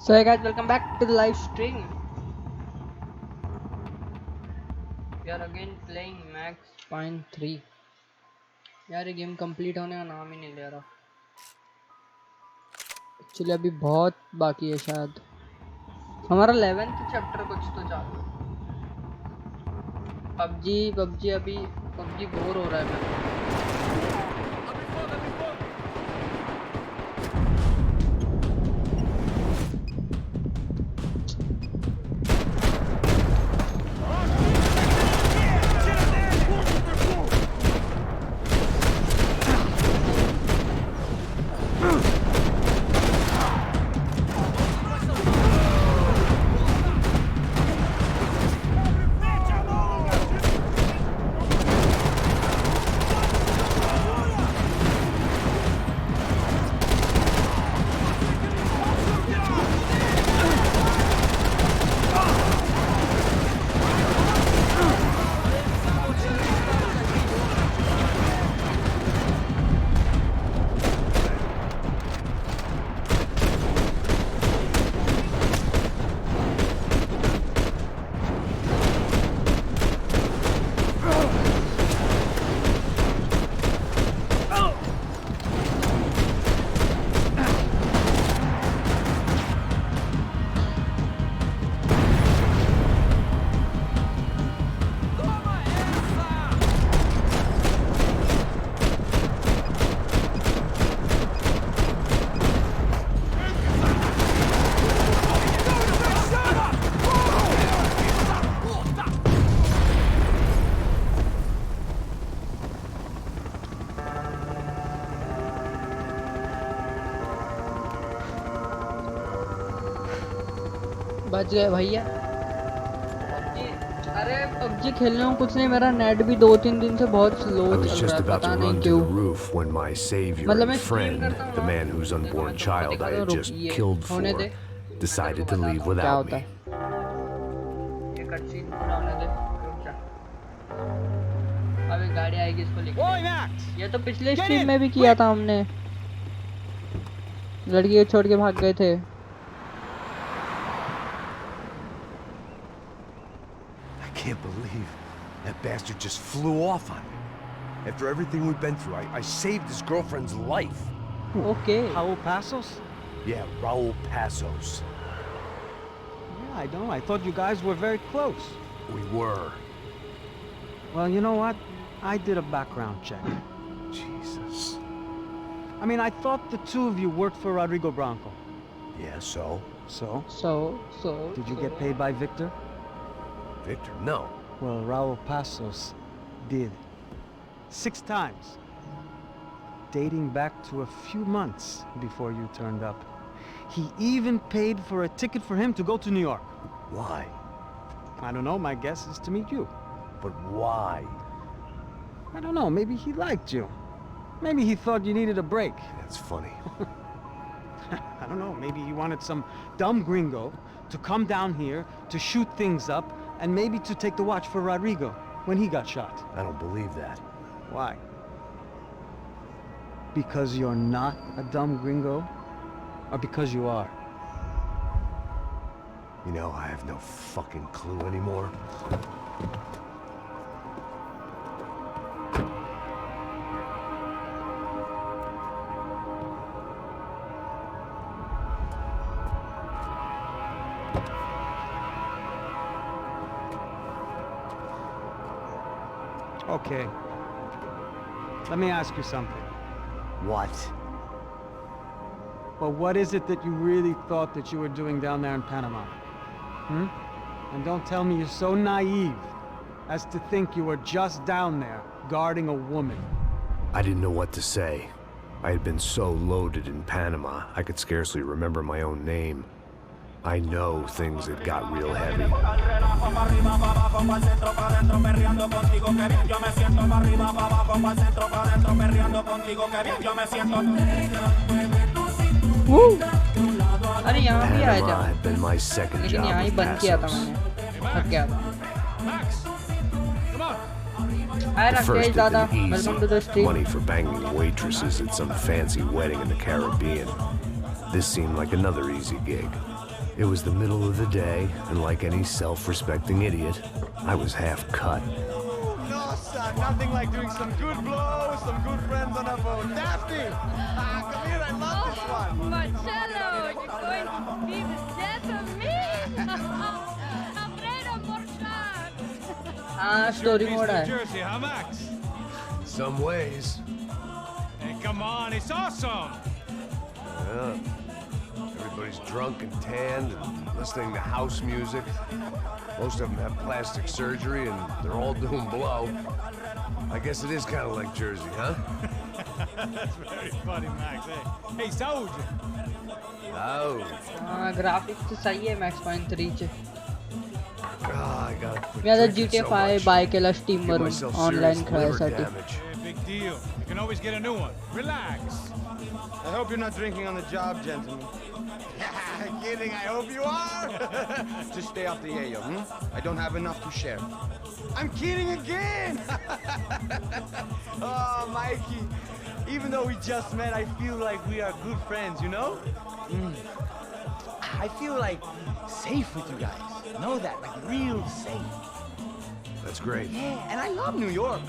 So hey guys, welcome back to the live stream. We are again playing Max Payne 3. यार ये game complete होने का नाम ही नहीं ले रहा. एक्चुअली अभी बहुत बाकी है शायद. हमारा 11th चैप्टर कुछ तो चालू. पबजी अभी पबजी बोर हो रहा है मेरे. बच गए भैया. अरे पबजी खेलने में कुछ नहीं, मेरा नेट भी 2-3 दिन से बहुत स्लो चल रहा है, पता नहीं क्यों. मतलब मैं स्ट्रीम करता हूँ, the man whose unborn child I had just killed for, decided to leave without me. ये कटसीन पूरा होने दे. रुक जा, अभी गाड़ी आएगी इसको लेके. ये तो पिछले स्ट्रीम में भी किया था हमने. लड़की को छोड़ के भाग गए थे. I can't believe that bastard just flew off on me. After everything we've been through, I saved his girlfriend's life. Okay. Raul Passos? Yeah, Raul Passos. Yeah, I know. I thought you guys were very close. We were. Well, you know what? I did a background check. Jesus. I mean, I thought the two of you worked for Rodrigo Branco. Yeah, so? So? Did you get paid by Victor? Victor, no. Well, Raul Passos did. 6 times. Dating back to a few months before you turned up. He even paid for a ticket for him to go to New York. Why? I don't know, my guess is to meet you. But why? I don't know, maybe he liked you. Maybe he thought you needed a break. That's funny. I don't know, maybe he wanted some dumb gringo to come down here to shoot things up and maybe to take the watch for Rodrigo when he got shot. I don't believe that. Why? Because you're not a dumb gringo? Or because you are? You know, I have no fucking clue anymore. Okay. Let me ask you something. What? Well, what is it that you really thought that you were doing down there in Panama? And don't tell me you're so naive as to think you were just down there guarding a woman. I didn't know what to say. I had been so loaded in Panama, I could scarcely remember my own name. I know things had got real heavy. अरे यहाँ भी आया था. had been my second लेकिन job यहाँ ही with बंद किया था Passos. मैंने. थक गया था. At first, it Dada. been Welcome to the easy. stream. Money for banging waitresses at some fancy wedding in the Caribbean. This seemed like another easy gig. It was the middle of the day, and like any self-respecting idiot, I was half cut. No, son, nothing like doing some good blows, some good friends on a boat. Daphne! Come here, I love this one. Marcello, you're going to be the death of me? Alfredo Morchat. हाँ story mode है. Jersey, huh, Max? Some ways. Hey, come on, it's awesome. Yeah. Everybody's drunk and tanned and listening to house music. Most of them have plastic surgery and they're all doing blow. I guess it is kind of like Jersey, huh? That's very funny, Max. Hey, Saúde. Oh. हाँ graphics तो सही है Max Payne 3 चे. I got मी आता GTA 5 bye केला Steam वरून online खेळायसाठी. Big deal. You can always get a new one. Relax. I hope you're not drinking on the job, gentlemen. Kidding, I hope you are. Just stay off the yayo, I don't have enough to share. I'm kidding again. Oh, Mikey. Even though we just met, I feel like we are good friends, you know? I feel like safe with you guys. Know that, like real safe. That's great. Yeah, and I love New York.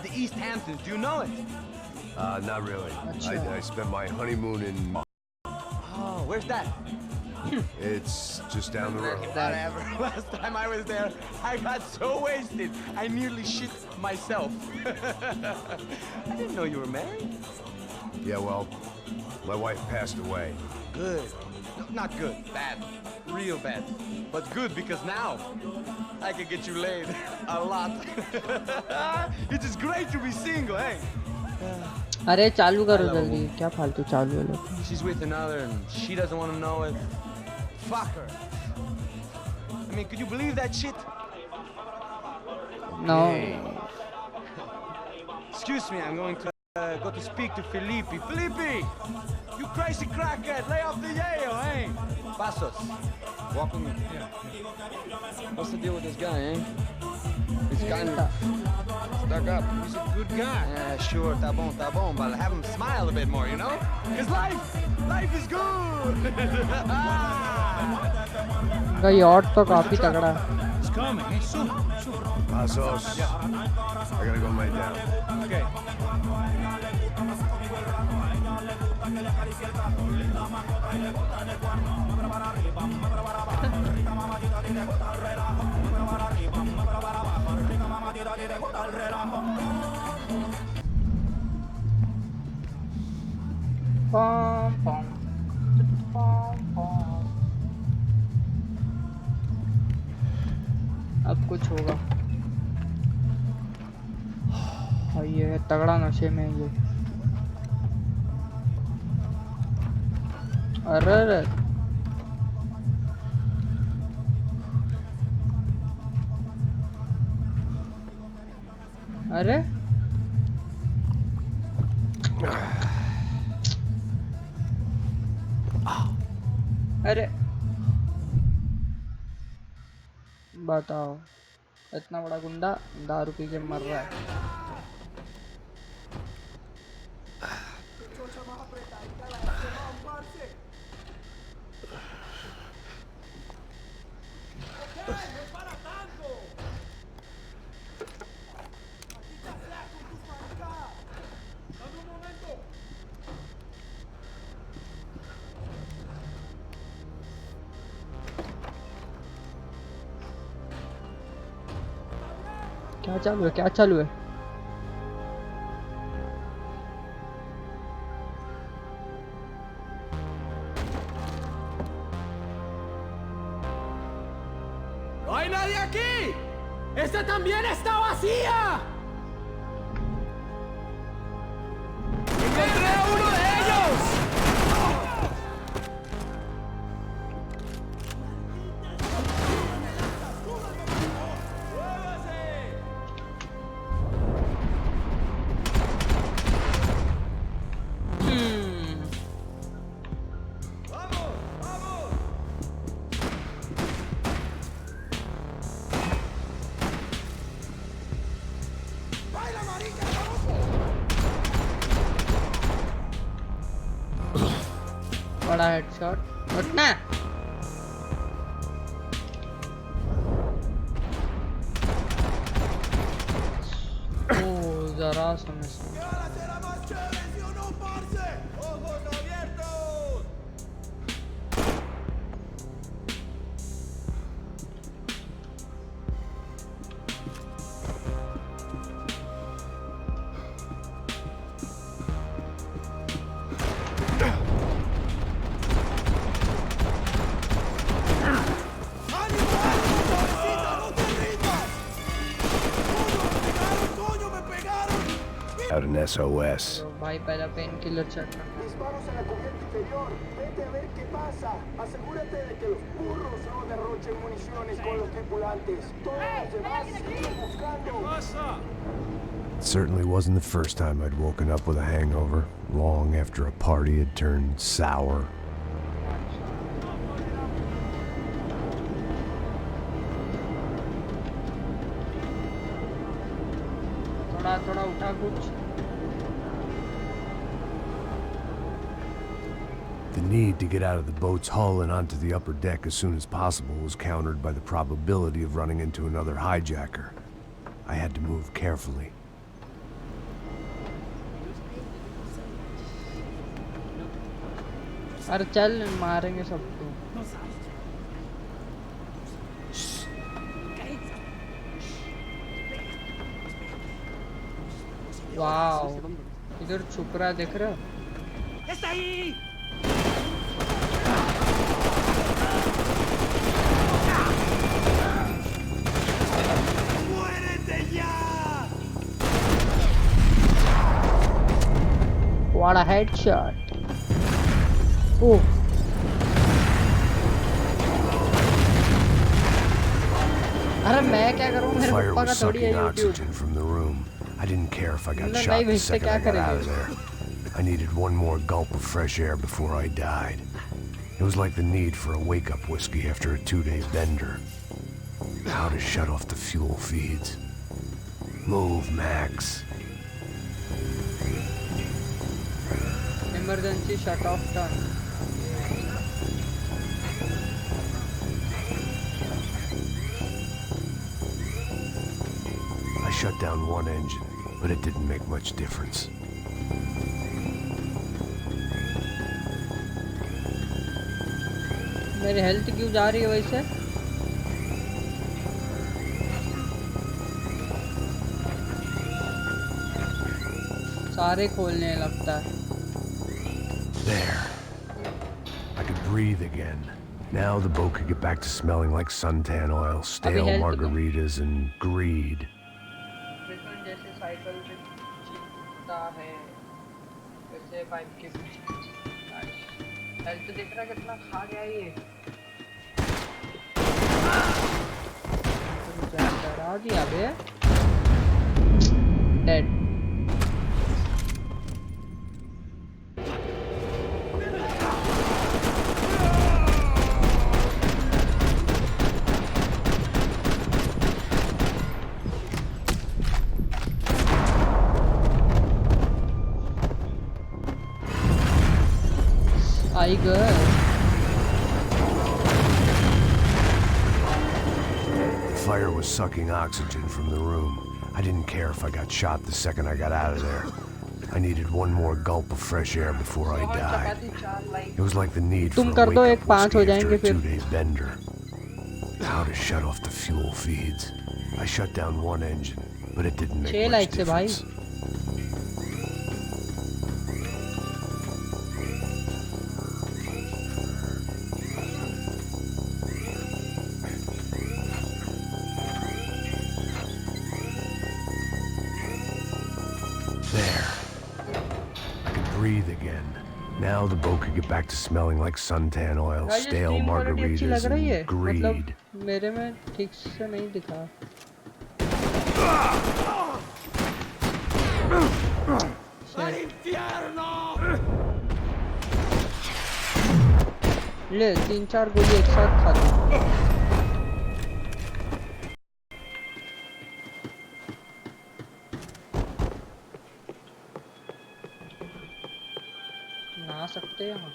The East Hamptons, do you know it? Not really. I spent my honeymoon in... Oh, where's that? It's just down the road. Whatever. Last time I was there, I got so wasted, I nearly shit myself. I didn't know you were married. Yeah, well, my wife passed away. Good. No, not good. Bad. Real bad. But good because now I can get you laid a lot. It is great to be single, hey? अरे चालू करो जल्दी. क्या फालतू चालू है लोग. She's with another and she doesn't want to know it. Fuck her. I mean, could you believe that shit? No. Excuse me, I'm going to go to speak to Felipe. Felipe! You crazy crackhead! Lay off the yayo, hey? Passos. Walk with me. What's the deal with this guy, eh? He's kind of stuck up. He's a good guy. Yeah, sure, tá bom, but have him smile a bit more, you know? Cause life is good! का yacht तो काफी तगड़ा है. He's coming. Hey, soon. Pasos. I gotta go lay down. Okay. पॉम पॉम पॉम पॉम. अब कुछ होगा. और ये है तगड़ा नशे में ये. अरे अरे अरे बताओ इतना बड़ा गुंडा दारू पी के मर रहा है. क्या चालू है क्या चालू है. ¡No hay nadie aquí! ¡Esta también está vacía! ¡Encontré a uno de ellos! बड़ा हेडशॉट. उठना. जरा समझ Out an SOS. भाई पहला पेन किलर चेक करना Disparos en la cubierta inferior. Vete a ver qué pasa. Asegúrate de que los burros no derrochen municiones con los tripulantes. Todos los demás siguen buscando. It certainly wasn't the first time I'd woken up with a hangover, long after a party had turned sour. थोड़ा थोड़ा उठा कुछ The need to get out of the boat's hull and onto the upper deck as soon as possible was countered by the probability of running into another hijacker. I had to move carefully. अरे चल मारेंगे सबको wow इधर छुप रहा है देख रहे हो What a headshot! Oh. अरे मैं क्या करूँ मेरे Fire पापा का was थोड़ी है sucking YouTube oxygen from the room. I didn't care if I got नहीं, shot the नहीं, second क्या I got out of करेंगे? there. I needed one more gulp of fresh air before I died. It was like the need for a wake-up whiskey after a 2-day bender. How to shut off the fuel feeds. Move, Max. Emergency shut off done. I shut down one engine, but it didn't make much difference. मेरी health क्यों जा रही है वैसे सारे खोलने लगता है There. I could breathe again. Now the boat could get back to smelling like suntan oil, stale health margaritas, and greed. जैसे साइकिल से चिपकता है वैसे पाइप के पीछे हेल्थ देख रहा कितना खा गया ये डरा दिया बे डेड आई गए The fire was sucking oxygen from the room. I didn't care if I got shot the second I got out of there. I needed one more gulp of fresh air before I died. It was like the need for तुम a कर दो एक wake-up 5 हो whiskey after जाएंगे a फिर 2-day bender. How to shut off the fuel feeds. I shut down one engine, but it didn't make 6 much like से भाई difference. There. I could breathe again. Now the boat could get back to smelling like suntan oil, guys stale stream quality अच्छी margaritas, लग रही है and greed. मतलब मेरे में ठीक से नहीं दिखा ले 3-4 गोली एक साथ खा दी ना सकते यहाँ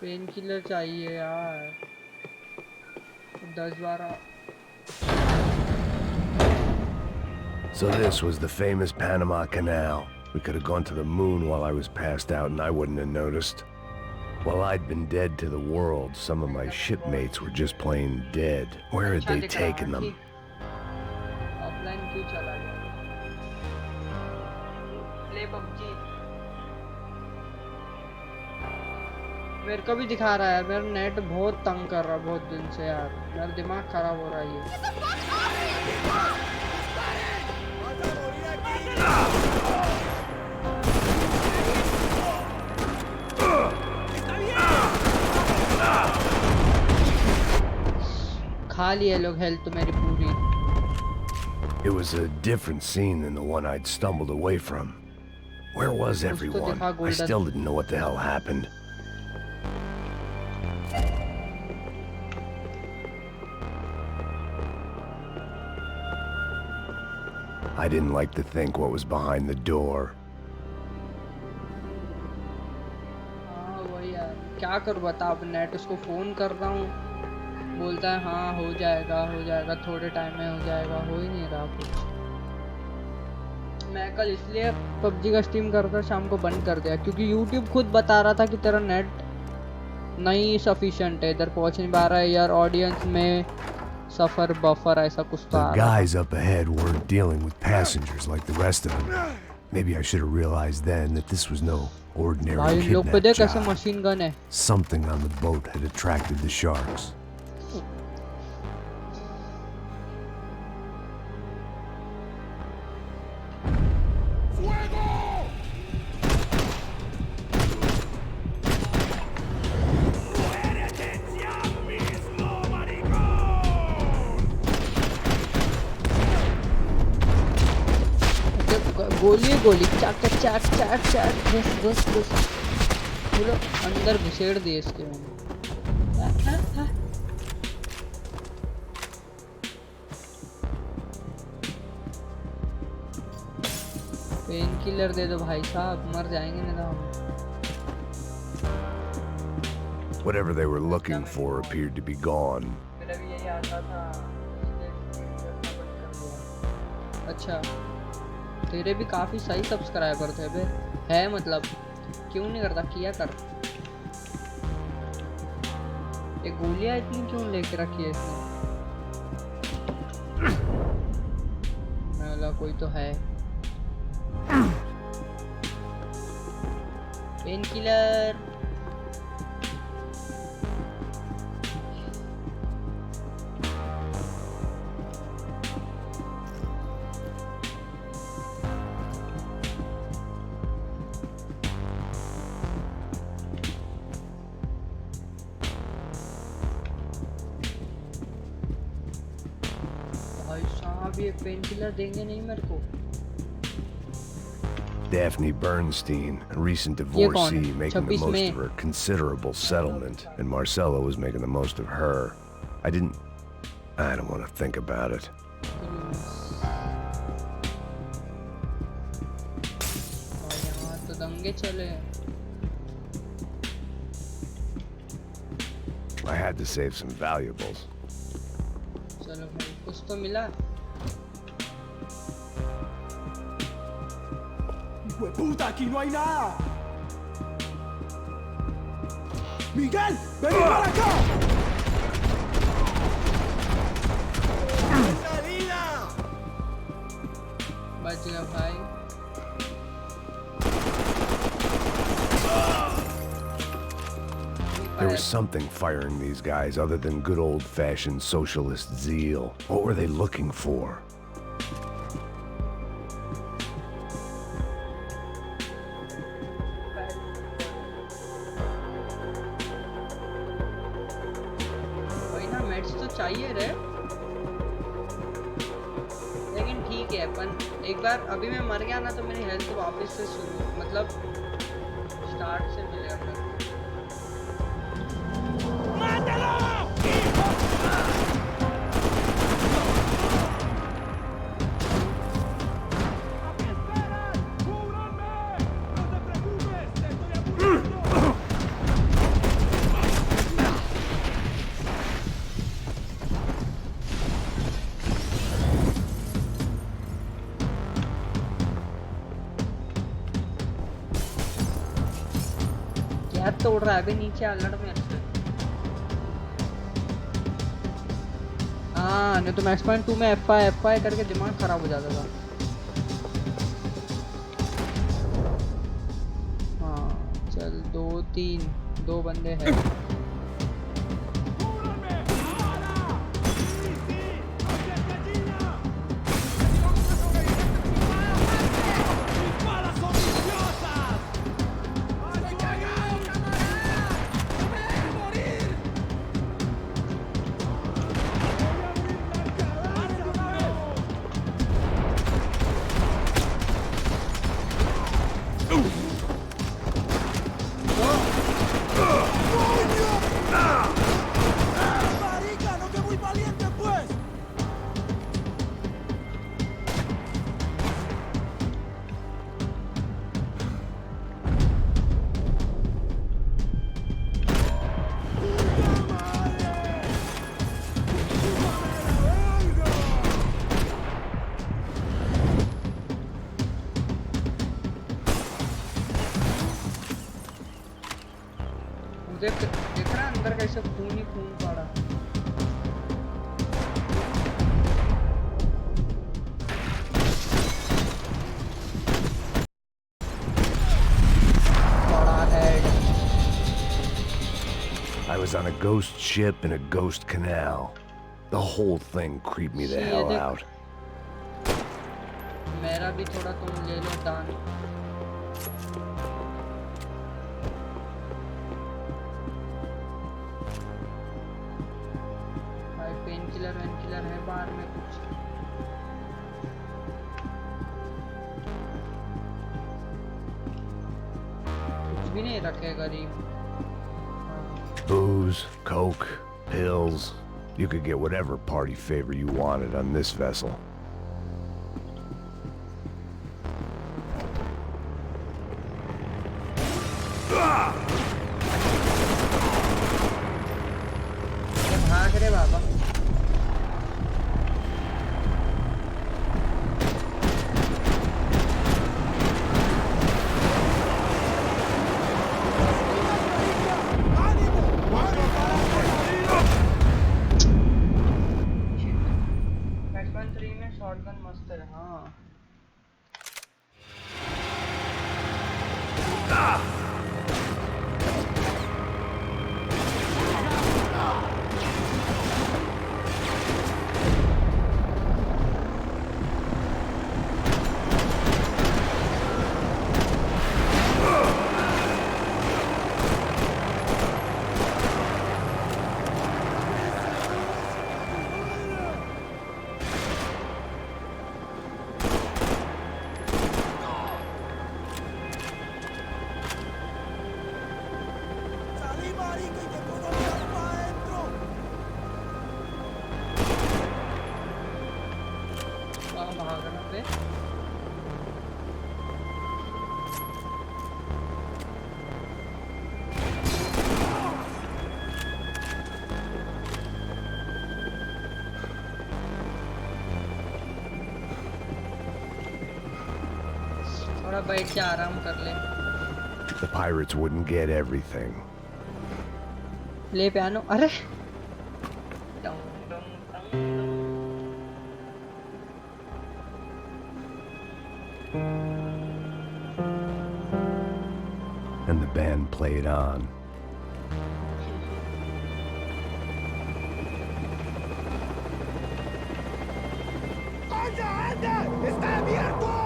पेन किलर चाहिए यार 10-12 So this was the famous Panama Canal. We could have gone to the moon while I was passed out and I wouldn't have noticed. While I'd been dead to the world, some of my shipmates were just plain dead. Where had they taken them? Offline क्यों चला गया? Play PUBG मेरे को भी दिखा रहा है, मेरा नेट बहुत तंग कर रहा है बहुत दिन से यार, मेरा दिमाग खराब हो रहा है ये। खा लिए लोग हेल्थ तो मेरी पूरी। It was a different scene than the one I'd stumbled away from. Where was everyone? I still didn't know what the hell happened. I didn't like to think what was behind the door. हाँ वही यार, क्या करूँ बता, अब net उसको phone कर रहा हूँ, बोलता है हाँ हो जाएगा थोड़े टाइम में हो जाएगा, हो ही नहीं रहा कुछ। मैं कल इसलिए पबजी का स्ट्रीम करकर शाम को बंद कर दिया क्योंकि यूट्यूब खुद बता रहा था कि तेरा नेट नहीं सफिशिएंट है, इधर पहुंच नहीं पा रहा है यार, ऑडियंस में सफर बफर ऐसा कुछ तो आ The रहा guys up ahead weren't dealing with passengers like the rest of them. Maybe I should have realized then that this was no ordinary भाई इन लोग पे kidnap देख कैसे job. मशीन गन है। Something on the boat had attracted the sharks. गोली चाक चाक चाक चाक बस बोलो अंदर घुसेड़ दिए इसके मैंने। पेन किलर दे दो भाई साहब, मर जाएंगे नहीं तो हम। Whatever they were looking for appeared to be gone. मेरा भी यही आता था, अच्छा तेरे भी काफी सही सब्सक्राइबर थे बे, है मतलब क्यों नहीं करता, किया कर। ये गोलियां इतनी क्यों लेके रखी है इसने? मैं बोला कोई तो है। पेन किलर ये पेन किलर देंगे नहीं मेरे को। Daphne Bernstein, a recent divorcee, making the most of her considerable settlement, and Marcella was making the most of her. I don't want to think about it. यहाँ तो दंगे चले। I had to save some valuables. चलो भाई कुछ तो मिला। ¡Puta, aquí no hay nada! ¡Miguel, vení para acá! ¡Salida! बच गया भाई। There was something firing these guys other than good old-fashioned socialist zeal. What were they looking for? चाहिए रे, लेकिन ठीक है अपन एक बार अभी मैं मर गया ना तो मेरी हेल्थ वापस से शुरू मतलब स्टार्ट से मिलेगा मेरे को। पाइप तोड़ रहा है अभी नीचे अलड़ में। हाँ नहीं तो मैक्स पॉइंट 2 में F5 करके दिमाग खराब हो जाता था। हाँ चल 2 बंदे हैं। देख रहा है अंदर कैसे खून ही खून पड़ा। I was on a ghost ship in a ghost canal. The whole thing creeped me the hell out. मेरा भी थोड़ा तुम ले लो दान। पेनकिलर है बाहर में कुछ। कुछ भी नहीं रखे गरीब। Booze, coke, pills. You could get whatever party favor you wanted on this vessel. भाग रे बाबा। शॉटगन मस्त है। हाँ बैठ के आराम कर ले। The pirates wouldn't get everything. ले पियानो। अरे And the band played on. ¡Está abierto!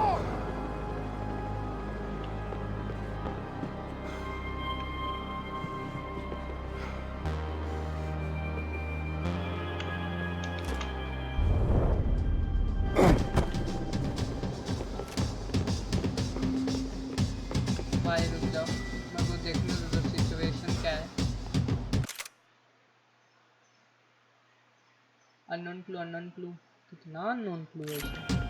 भाई रुक जाओ, मैं को देखने दो सिचुएशन क्या है। अननोन क्लू कितना अननोन क्लू है इसमें।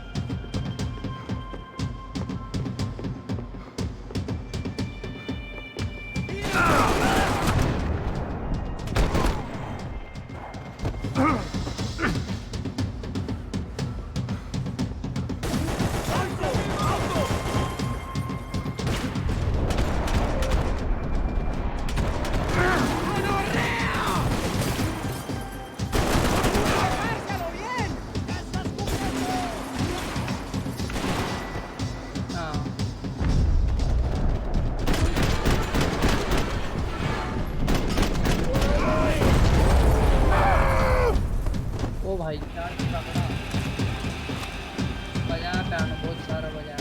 तगड़ा बजाया पियानो बहुत सारा बजाया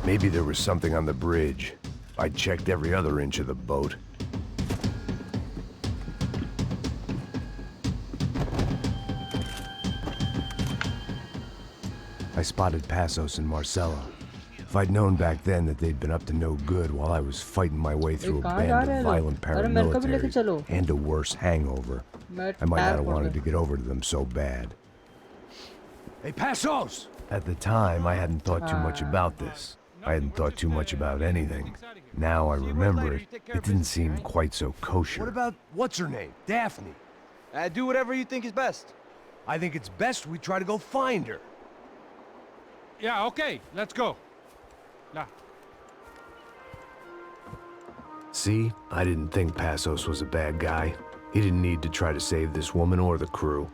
Maybe there was something on the bridge. I checked every other inch of the boat. I spotted Passos and Marcella. If I'd known back then that they'd been up to no good while I was fighting my way through a band of violent paramilitaries and a worse hangover, I might not have wanted to get over to them so bad. Hey, Passos! At the time, I hadn't thought too much about this. I hadn't thought too much about anything. Now I remember it, it didn't seem quite so kosher. What about, what's her name? Daphne? Do whatever you think is best. I think it's best we try to go find her. Yeah, okay, let's go. Nah. See, I didn't think Passos was a bad guy. He didn't need to try to save this woman or the crew.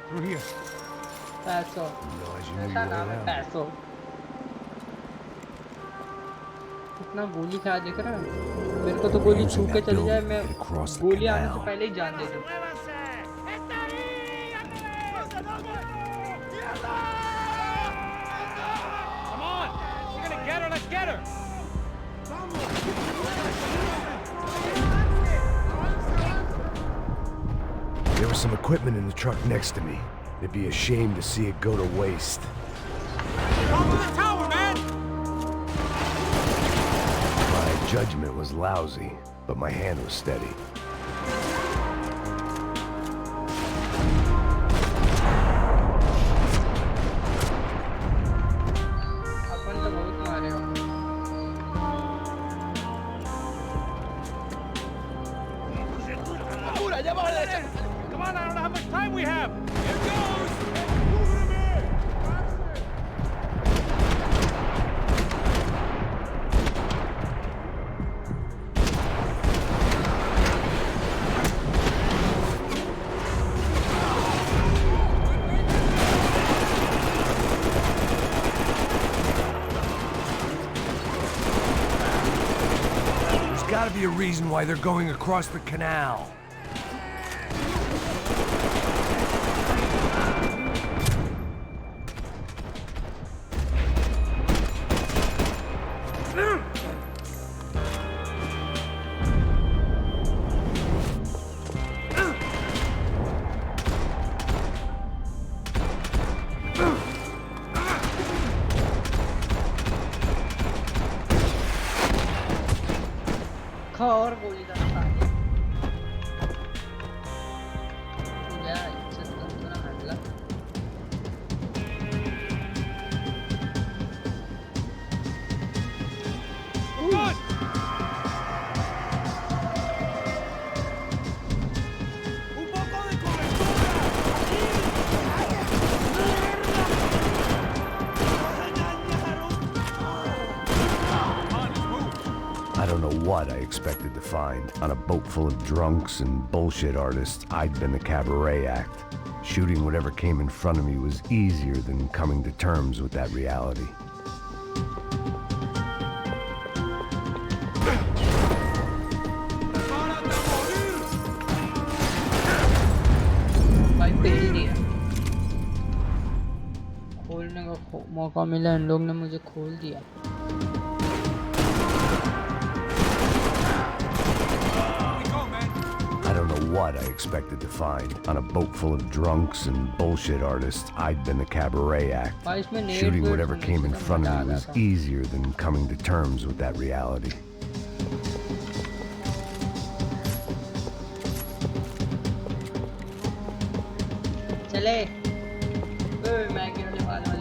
Through here. पैसो ऐसा नाम है पैसो कितना गोली खा दिख रहा है मेरे को तो गोली छू के चली जाए मैं गोली आने से पहले ही जान दे दूं Come on, you're gonna get her, let's get her. There was some equipment in the truck next to me. It'd be a shame to see it go to waste. Top of the tower, man! My judgment was lousy, but my hand was steady. अपन तो बहुत मारे हो Come on, I don't know how much time we have. Here goes! There's gotta be a reason why they're going across the canal. और गोली का साथ या इच्छा तो थोड़ा हटला I don't know what I expected to find. On a boat full of drunks and bullshit artists, I'd been the cabaret act. Shooting whatever came in front of me was easier than coming to terms with that reality. भाई पेल दिया खोलने का मौका मिला इन लोग ने मुझे खोल दिया I don't know what what I expected to find. On a boat full of drunks and bullshit artists, I'd been the cabaret act. Shooting whatever came in front of me was easier than coming to terms with that reality. चले मैं गिरने वाले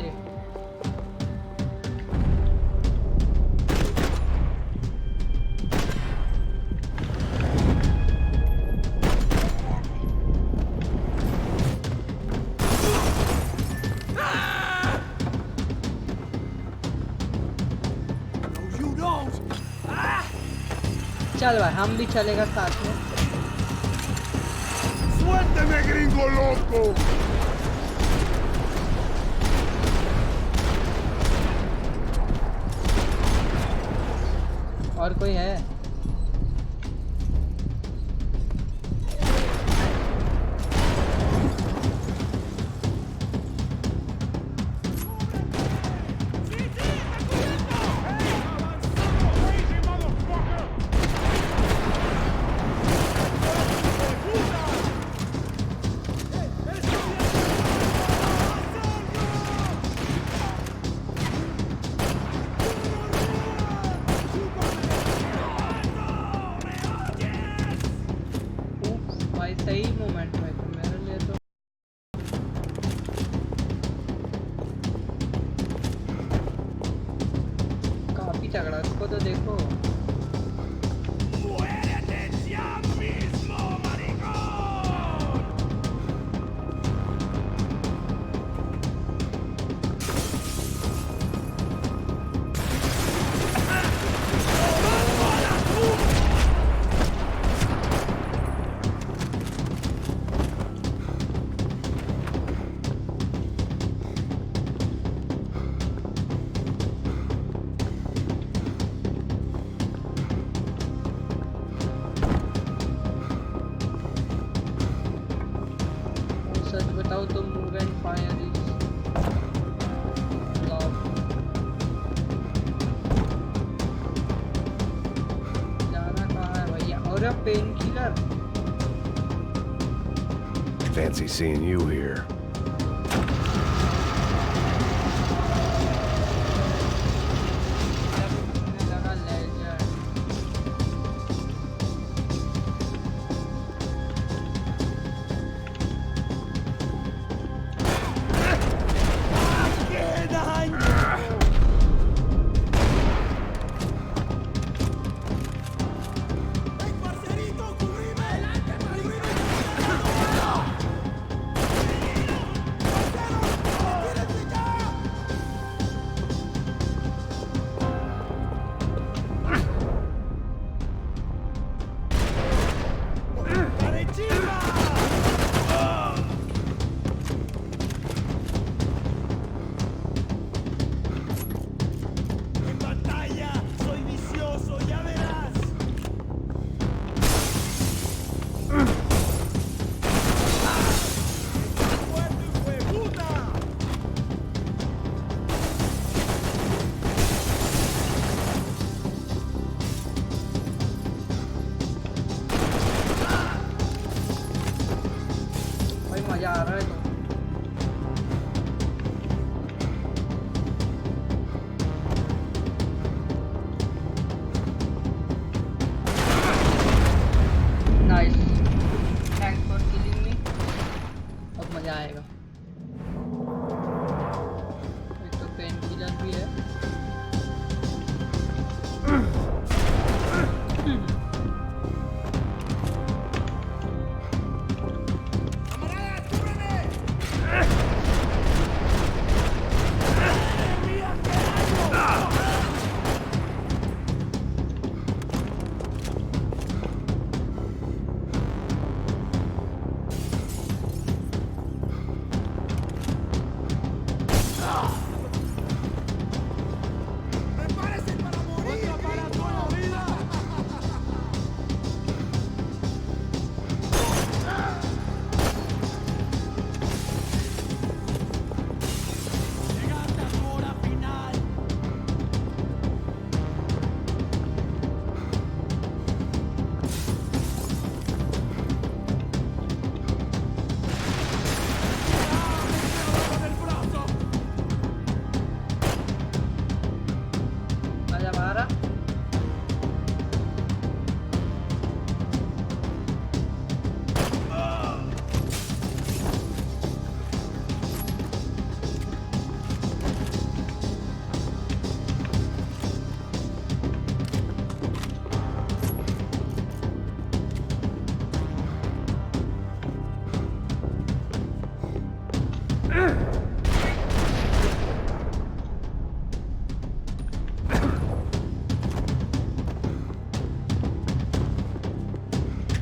चल भाई हम भी चलेगा साथ में ¡Suélteme, gringo loco! और कोई है सही मोमेंट में तो मेरे लिए तो काफी तगड़ा इसको तो देखो तो मूव एंड फायर जाना कहाँ है भैया और अब pain killer Fancy seeing you here. मजा आ रहा है नाइस थैंक्स फॉर किलिंग मी अब मजा आएगा एक तो पेन किलर भी है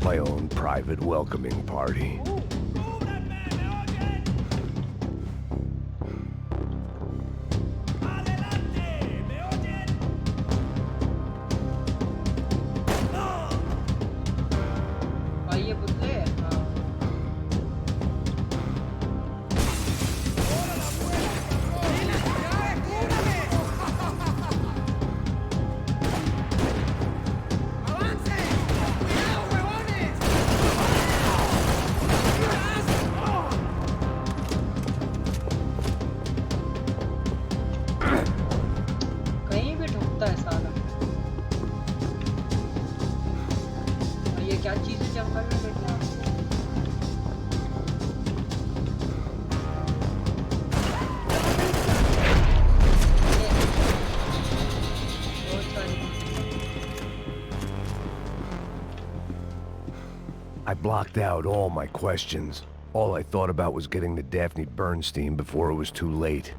my own private welcoming party. I blocked out all my questions. All I thought about was getting to Daphne Bernstein before it was too late.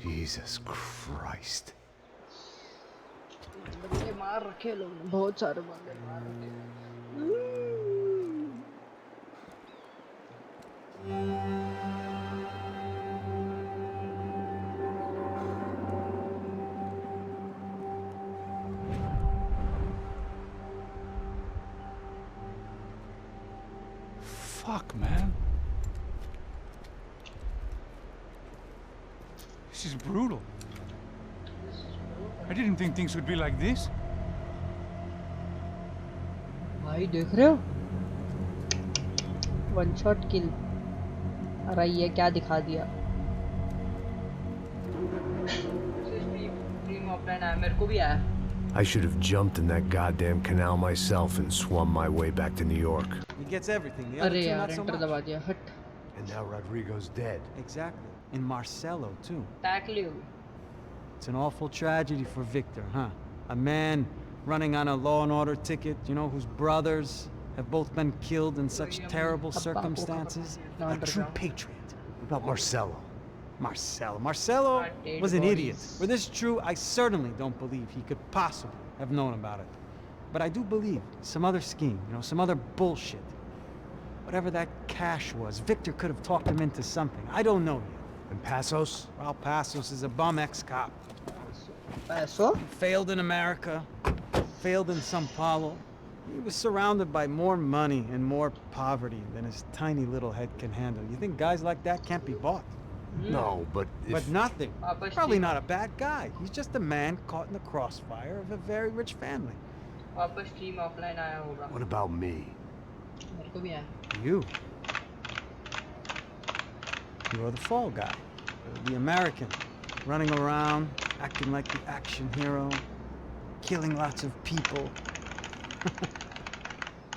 Jesus Christ. Fuck, man. This is brutal. I didn't think things would be like this. भाई देख रहे हो? One shot kill. अरे ये क्या दिखा दिया? Dream offline आया, मेरे को भी आया. I should have jumped in that goddamn canal myself and swum my way back to New York. He gets everything. The other अरे two यार not so enter much. दबा दिया. हट. And now Rodrigo's dead. Exactly. And Marcelo too. Tackle you. It's an awful tragedy for Victor, huh? A man running on a law and order ticket, you know, whose brothers have both been killed in such terrible circumstances. A true patriot. What about Marcelo? Marcelo was an idiot. Were this true, I certainly don't believe he could possibly have known about it. But I do believe some other scheme, you know, some other bullshit. Whatever that cash was, Victor could have talked him into something. I don't know yet. And Passos? Well, Passos is a bum ex-cop. Paso? Failed in America, failed in Sao Paulo. He was surrounded by more money and more poverty than his tiny little head can handle. You think guys like that can't be bought? No, but if... But nothing. Probably not a bad guy. He's just a man caught in the crossfire of a very rich family. वापस stream offline आया होगा. What about me? मेरे को भी आया. You. You're the fall guy. The American. Running around, acting like the action hero. Killing lots of people.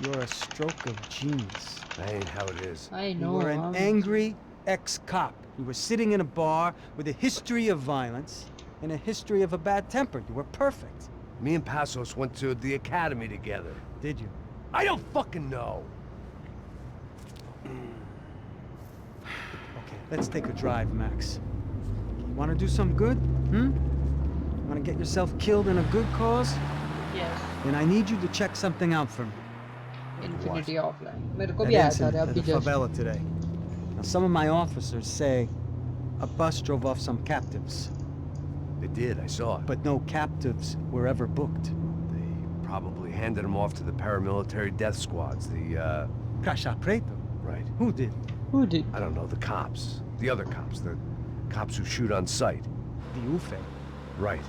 You're a stroke of genius. That ain't how it is. I know. You were an angry ex-cop. You were sitting in a bar with a history of violence and a history of a bad temper. You were perfect. Me and Passos went to the academy together. Did you? I don't fucking know. Okay, let's take a drive, Max. You want to do some good? Want to get yourself killed in a good cause? Yes. Then I need you to check something out for me. Infinity offline. मेरे को That भी आया था incident रे at अभी the just. favela today. Now, some of my officers say a bus drove off some captives, They did, I saw it. but no captives were ever booked. They probably handed them off to the paramilitary death squads, the, Crasha Preto. Right. Who did? Who did? I don't know, the cops. The other cops, the cops who shoot on sight. The UFE. Right.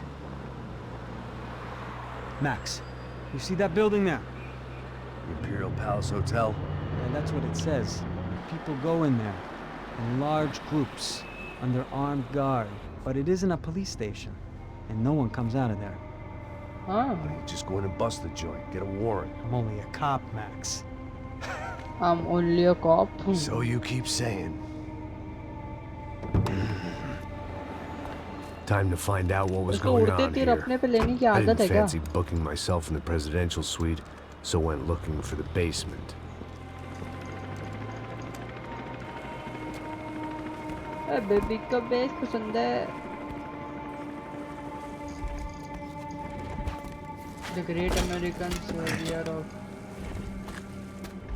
Max, you see that building there? Imperial Palace Hotel? And that's what it says. People go in there in large groups under armed guard, but it isn't a police station, and no one comes out of there. Ah, Why don't you just go in and bust the joint, get a warrant? I'm only a cop, Max. I'm only a cop. So you keep saying. Time to find out what was उसको going उड़ते on तीर here. अपने पे लेने की I आदत didn't है क्या? fancy booking myself in the presidential suite, so went looking for the basement. Baby का बेस पसंद है। The Great American Surveyor of.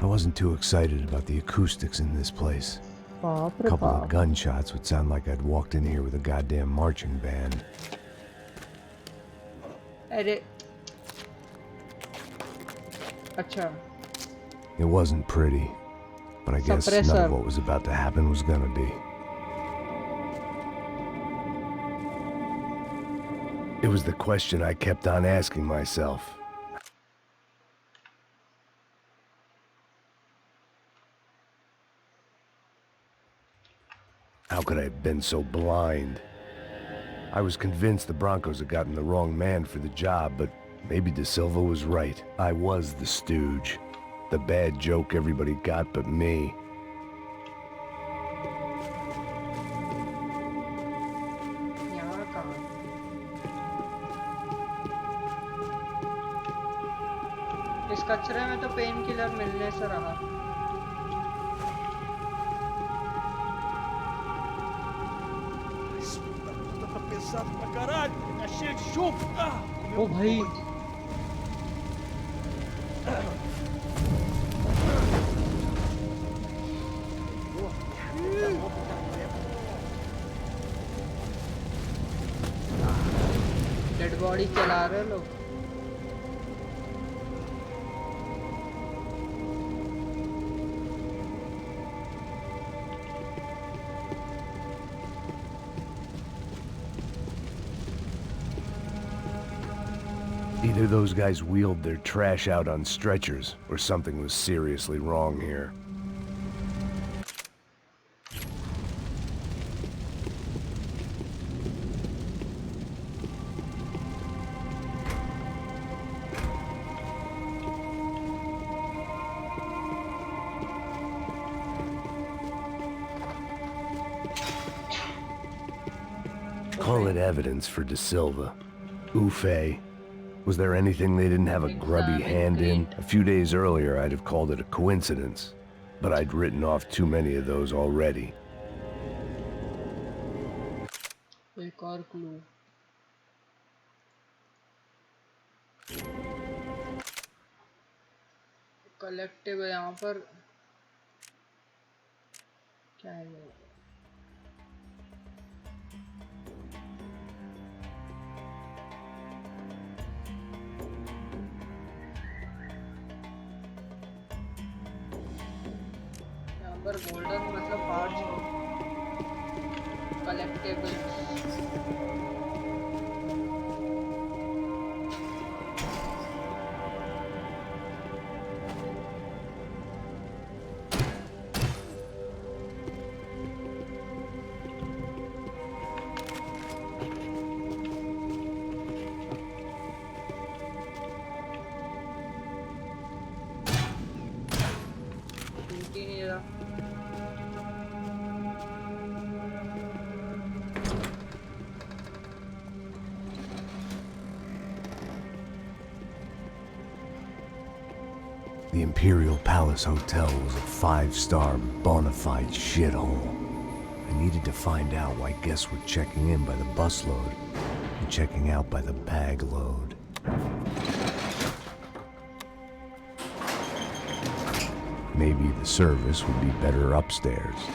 I wasn't too excited about the acoustics in this place. बाप A रे couple of बाप। gunshots would sound like I'd walked in here with a goddamn marching band. अरे अच्छा। It wasn't pretty, but I guess none Suppressor. of what was about to happen was gonna be. It was the question I kept on asking myself. How could I have been so blind? I was convinced the Broncos had gotten the wrong man for the job, but maybe De Silva was right. I was the stooge. The bad joke everybody got but me. यहाँ कहाँ? इस कचरे में तो pain killer मिलने से रहा। Tá pesado pra caralho, tá cheio de chumbo. ओ भाई डेड बॉडी चला रहे लोग। Either those guys wheeled their trash out on stretchers, or something was seriously wrong here. Call it evidence for De Silva. Ufe. Was there anything they didn't have a grubby hand in? A few days earlier, I'd have called it a coincidence, but I'd written off too many of those already. एक और clue. Collective है यहाँ पर। क्या है ये? पर golden मतलब पार्ट्स हो कलेक्टेबल्स। नहीं रहा। The Imperial Palace Hotel was a five-star, bona fide shithole. I needed to find out why guests were checking in by the busload and checking out by the bag load. Maybe the service would be better upstairs.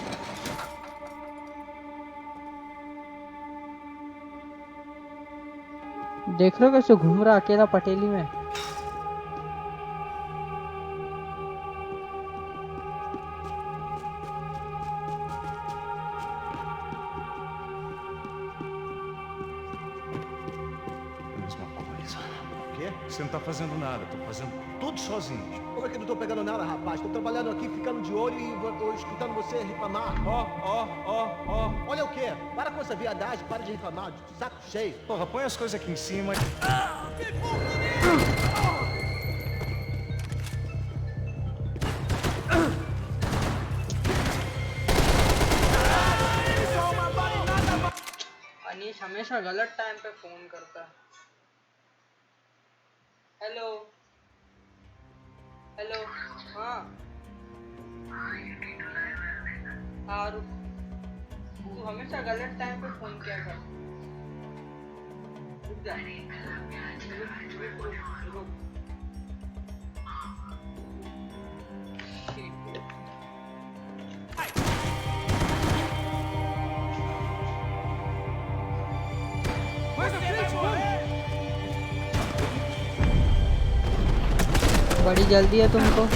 देख रहे हो कैसे घूम रहा अकेला पटेली में। Você não tá fazendo nada, tô fazendo tudo sozinho. Como é que eu não tô pegando nada, rapaz? Tô trabalhando aqui, ficando de olho e tô escutando você reclamar. Ó. Olha o quê? Para com essa viadagem, para de reclamar, saco cheio. Porra, põe as coisas aqui em cima. Anish हमेशा गलत time पे phone करता है। Hello hello. हाँ हाँ रुक। तू हमेशा गलत टाइम पे फोन किया कर। रुक जा। रुक। बड़ी जल्दी है तुमको।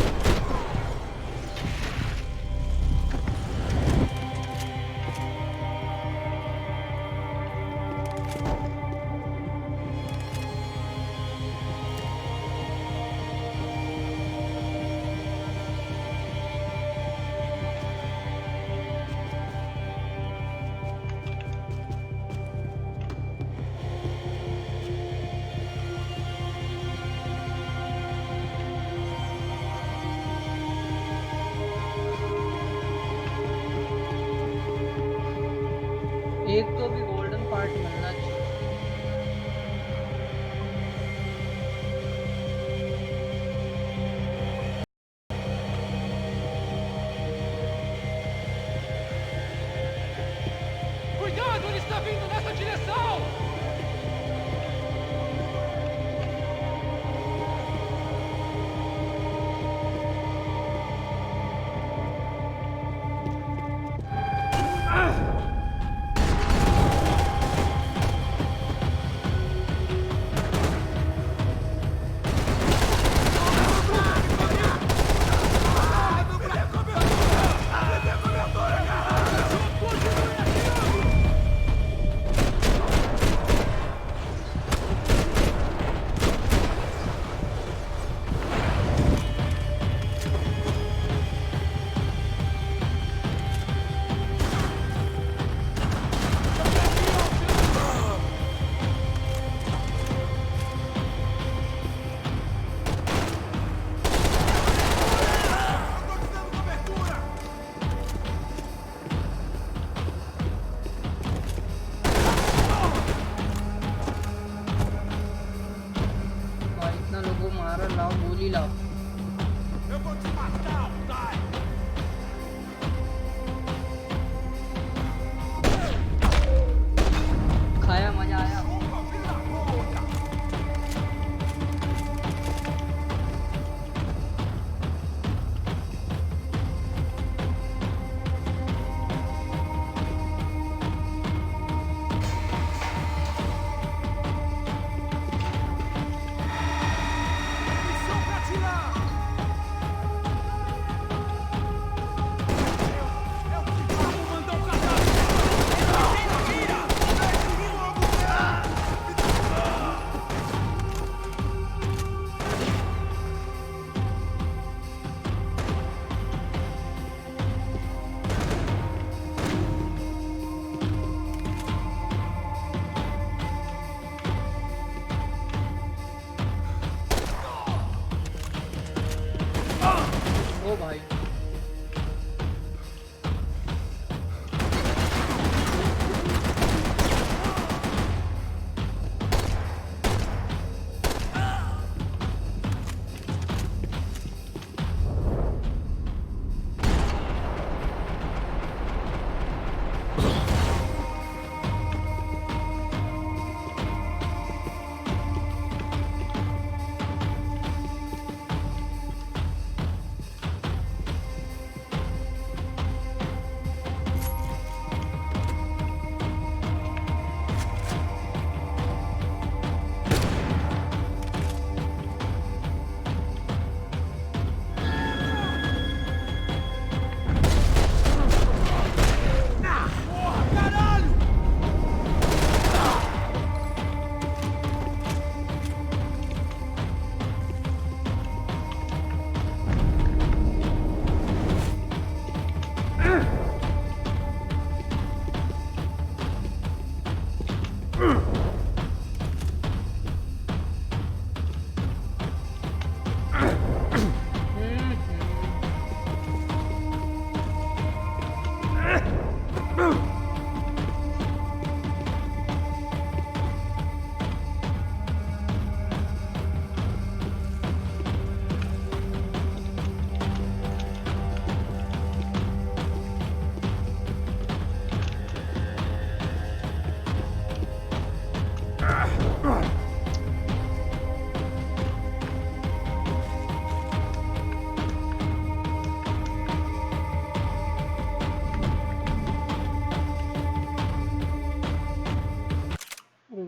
एक तो भी गोल्डन पार्ट मिलना चाहिए। Cuidado, ele está vindo nessa direção!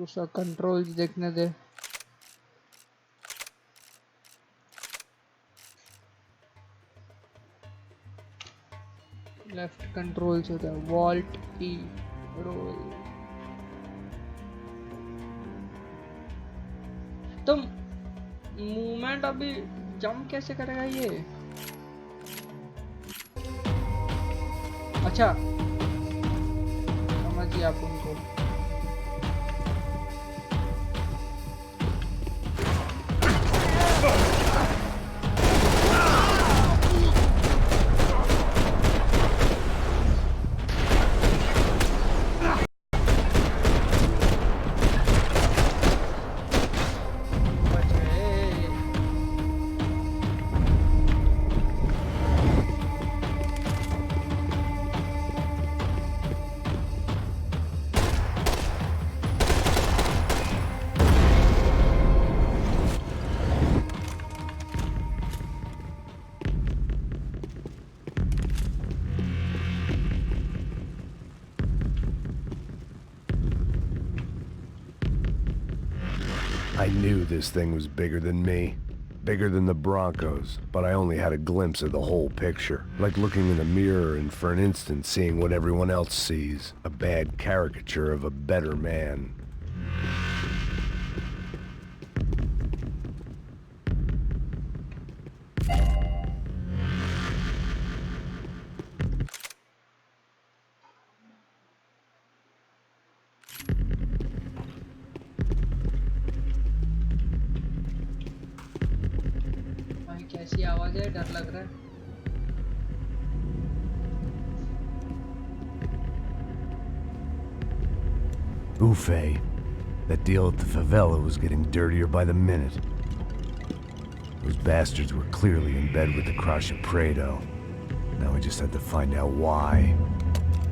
उसका कंट्रोल्स देखने दे। लेफ्ट कंट्रोल्स होता है, वॉल्ट ई रोल। तो मूवमेंट अभी जंप कैसे करेगा ये? अच्छा समझिए आप उनको। I knew this thing was bigger than me, bigger than the Broncos, but I only had a glimpse of the whole picture, like looking in a mirror and for an instant seeing what everyone else sees, a bad caricature of a better man. कैसी आवाज है, डर लग रहा है। Ufe, that deal at the favela was getting dirtier by the minute. Those bastards were clearly in bed with the Crusher Prado. Now we just had to find out why.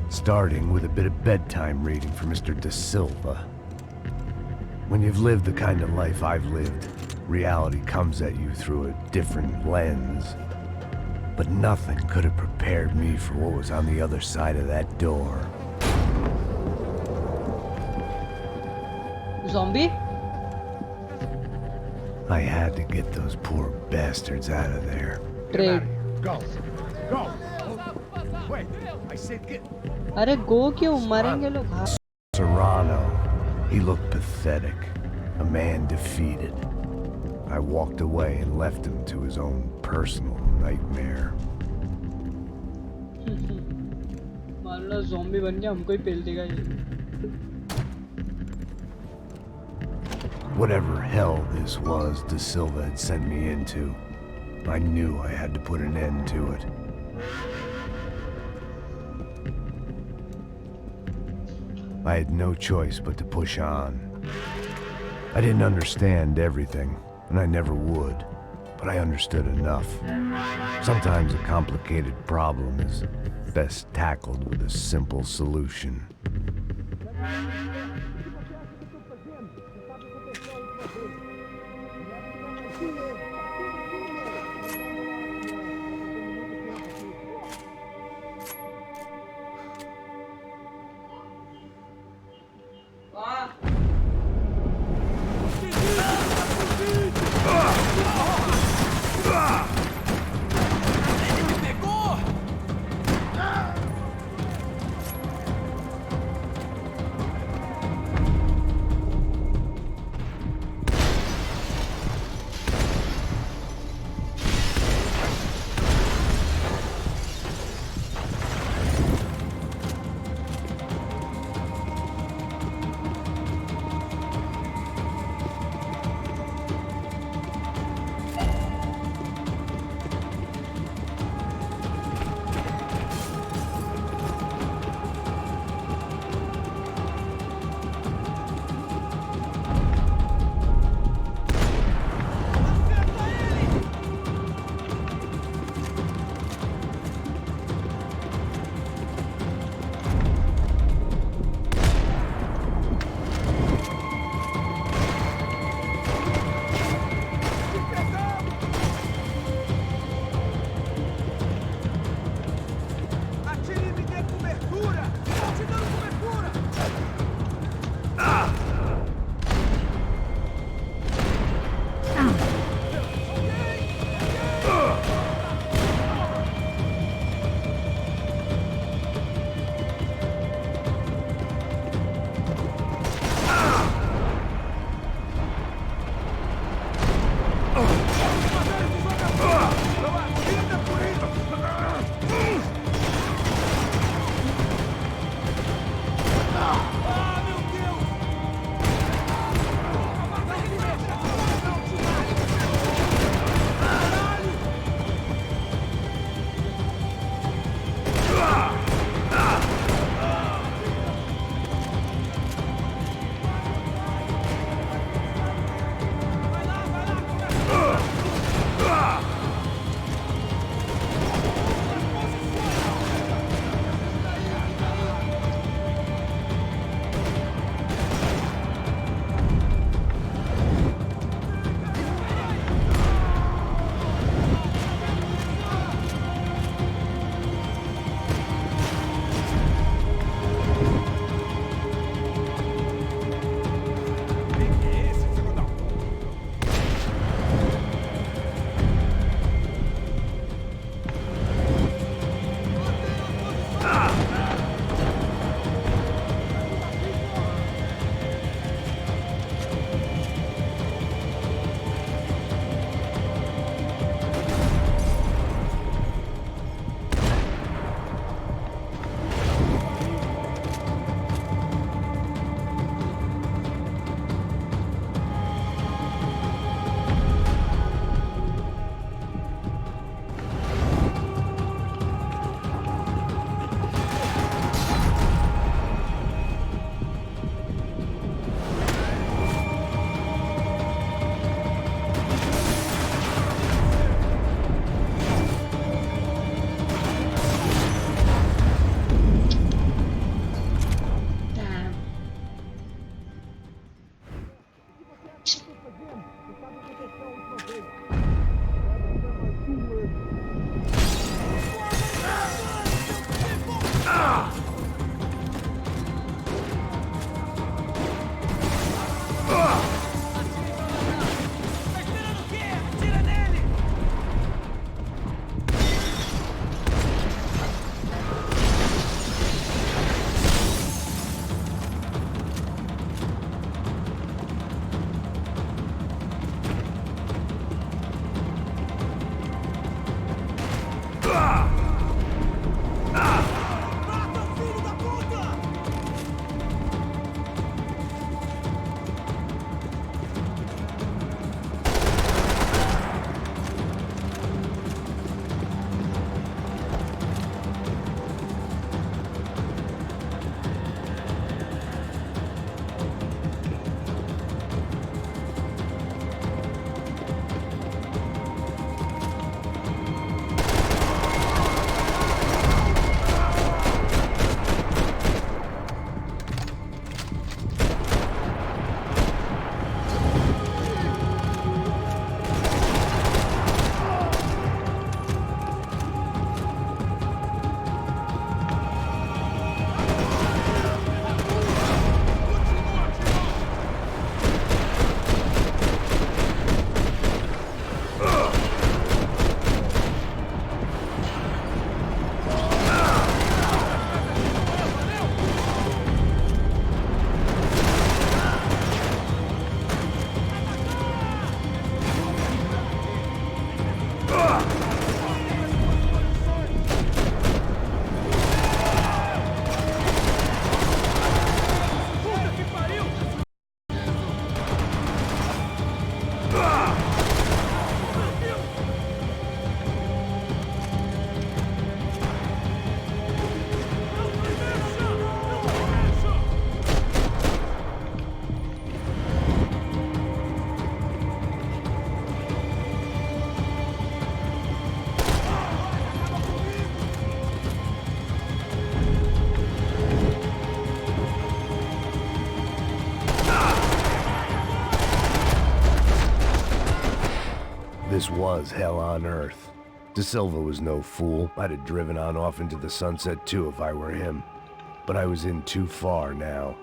Starting with a bit of bedtime reading for Mr. Da Silva. When you've lived the kind of life I've lived, reality comes at you through a different lens. But nothing could have prepared me for what was on the other side of that door. Zombie? I had to get those poor bastards out of there. Trade. Go. Go. Wait. I said get. अरे गो क्यों, मरेंगे लोग। Serrano, he looked pathetic, a man defeated. I walked away and left him to his own personal nightmare. मान लो zombie बन गया, हमको ही पेल देगा ये। Whatever hell this was Da Silva had sent me into, I knew I had to put an end to it. I had no choice but to push on. I didn't understand everything, and I never would, but I understood enough. Sometimes a complicated problem is best tackled with a simple solution. This was hell on earth. De Silva was no fool. I'd have driven on off into the sunset too if I were him. But I was in too far now.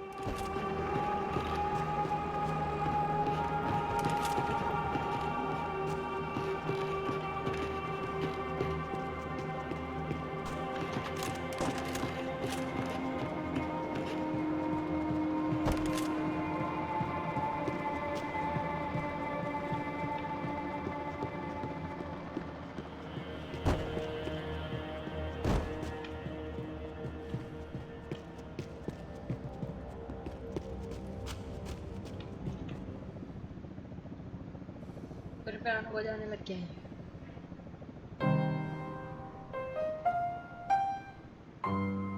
Piano बजाने लग गए हैं।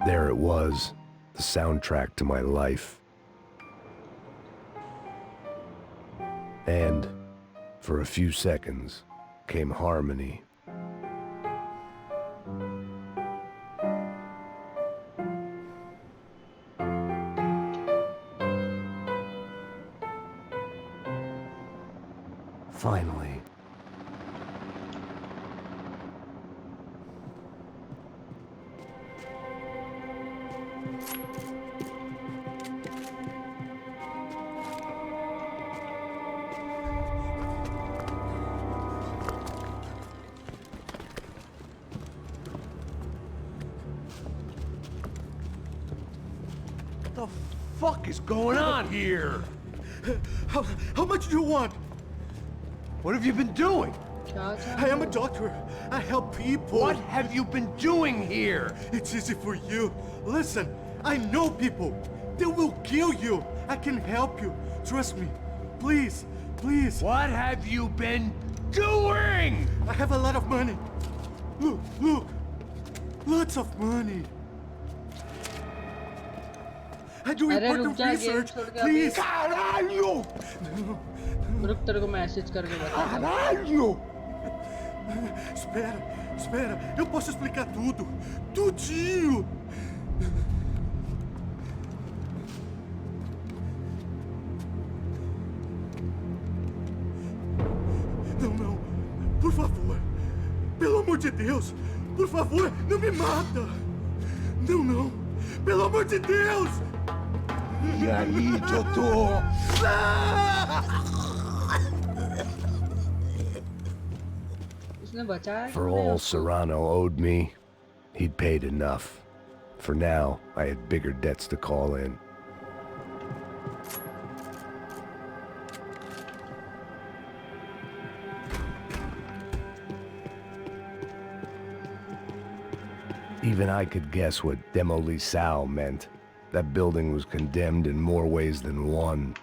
There it was, the soundtrack to my life. And, for a few seconds, came harmony. Finally. What the fuck is going on here? How much do you want? What have you been doing? I am a doctor. I help people. What have you been doing here? It's easy for you. Listen, I know people. They will kill you. I can help you. Trust me. Please, please. What have you been doing? I have a lot of money. Look, look. Lots of money. I do अरे रुक important जा, game research. छोड़ के Please. Caralho! रुक, तेरे को message करके बता। Caralho! Espera, espera. Eu posso explicar tudo. Tudinho. Não, não. Por favor. Pelo amor de Deus. Por favor, não me mata. Não, não. Pelo amor de Deus. E aí, doutor? उसने बचाया For all Serrano owed me, he'd paid enough. For now, I had bigger debts to call in. Even I could guess what demolisal meant. That building was condemned in more ways than one.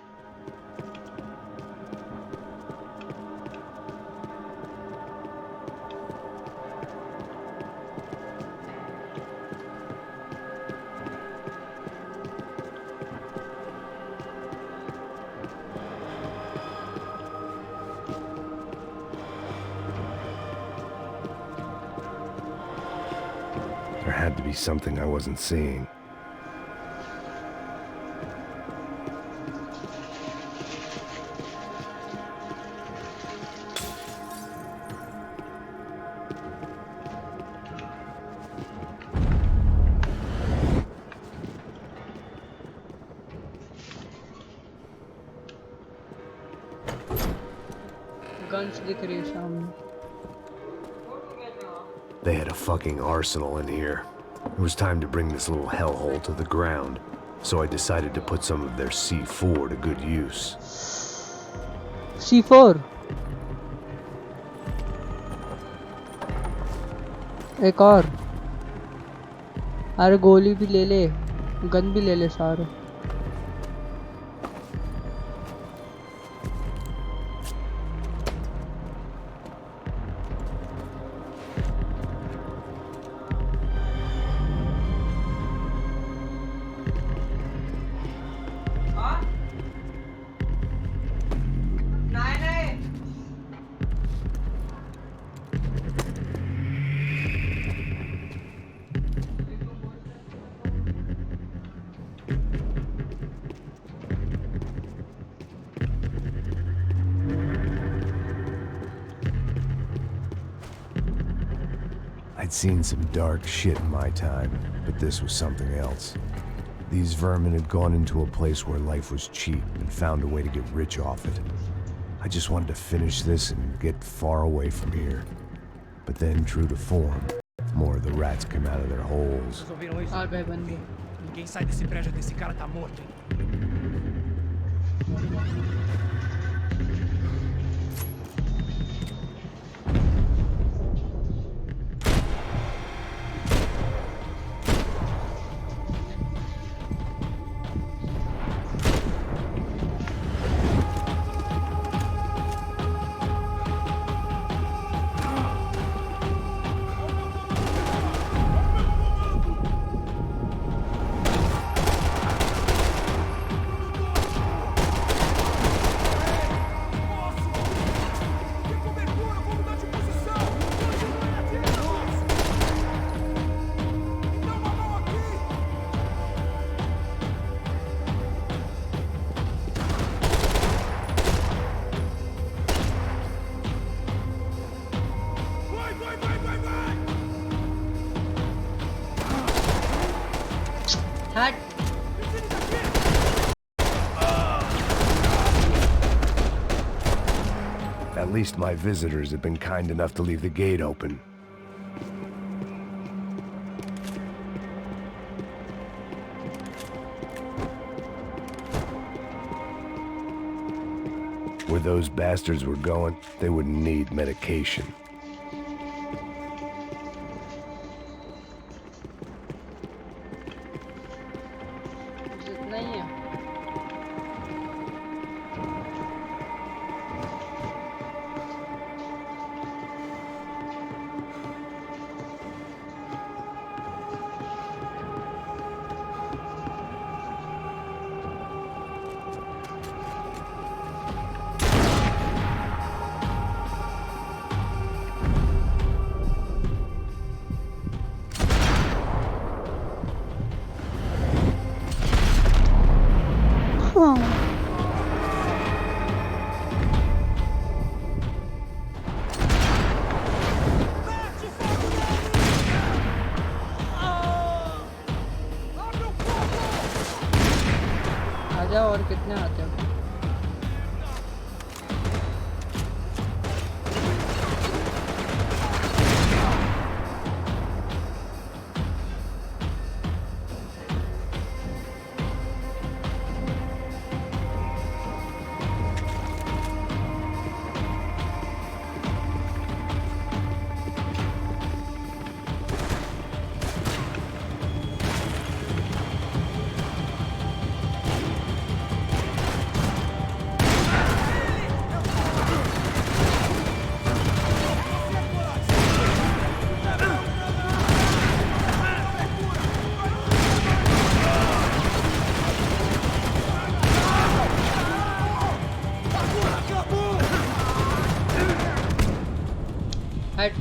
There had to be something I wasn't seeing. Guns दिख रही है सामने। They had a fucking arsenal in here. It was time to bring this little hellhole to the ground, so I decided to put some of their C4 to good use. C4 एक और। अरे गोली भी ले ले, gun भी ले ले सारे। I'd seen some dark shit in my time, but this was something else. These vermin had gone into a place where life was cheap and found a way to get rich off it. I just wanted to finish this and get far away from here. But then, true to form, more of the rats came out of their holes. Ah, vai, bando. Ninguém sai desse prédio até esse cara tá morto, hein? हट। At least my visitors have been kind enough to leave the gate open. Where those bastards were going, they wouldn't need medication. जितना ही है। आजा और कितने आते हो? हट।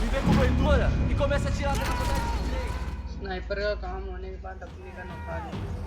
Me vem cobertura e começa a tirar da velocidade de trem. Sniper का काम होने के बाद अपने का नफा ले।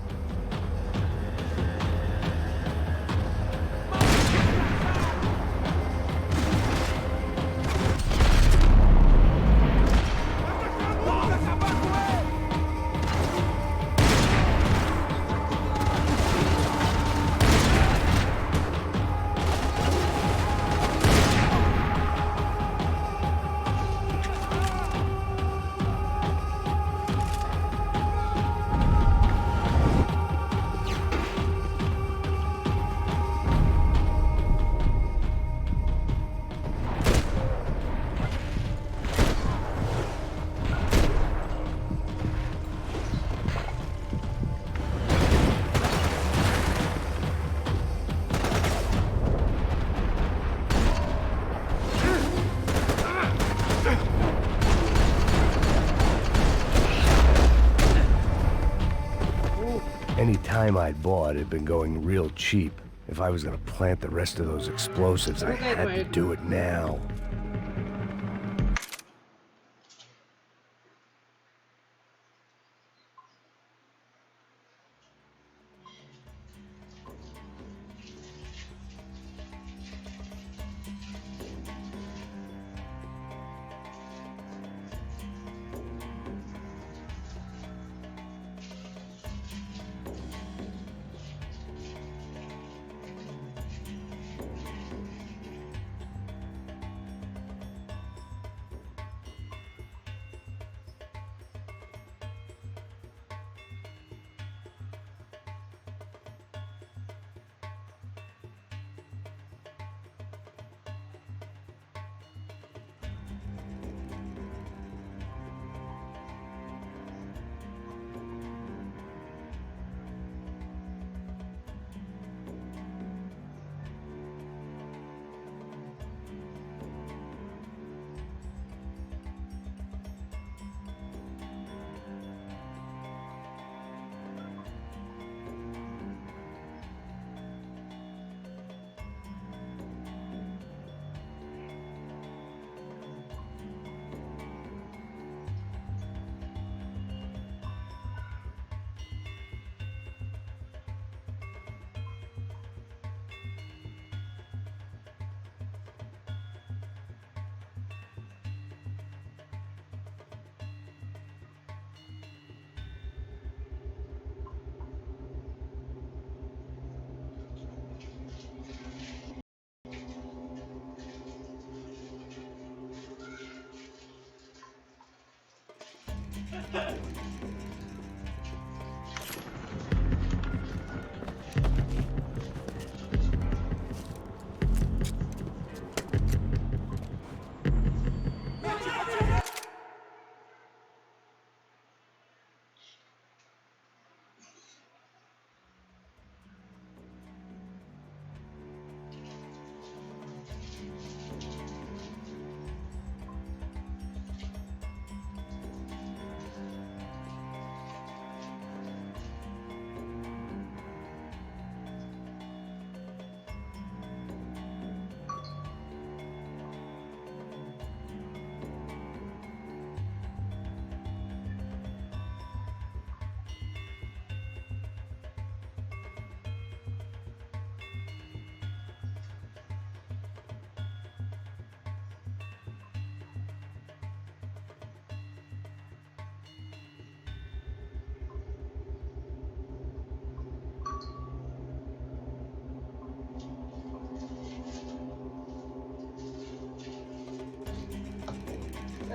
Any time I'd bought had been going real cheap. If I was gonna plant the rest of those explosives, I had to do it now.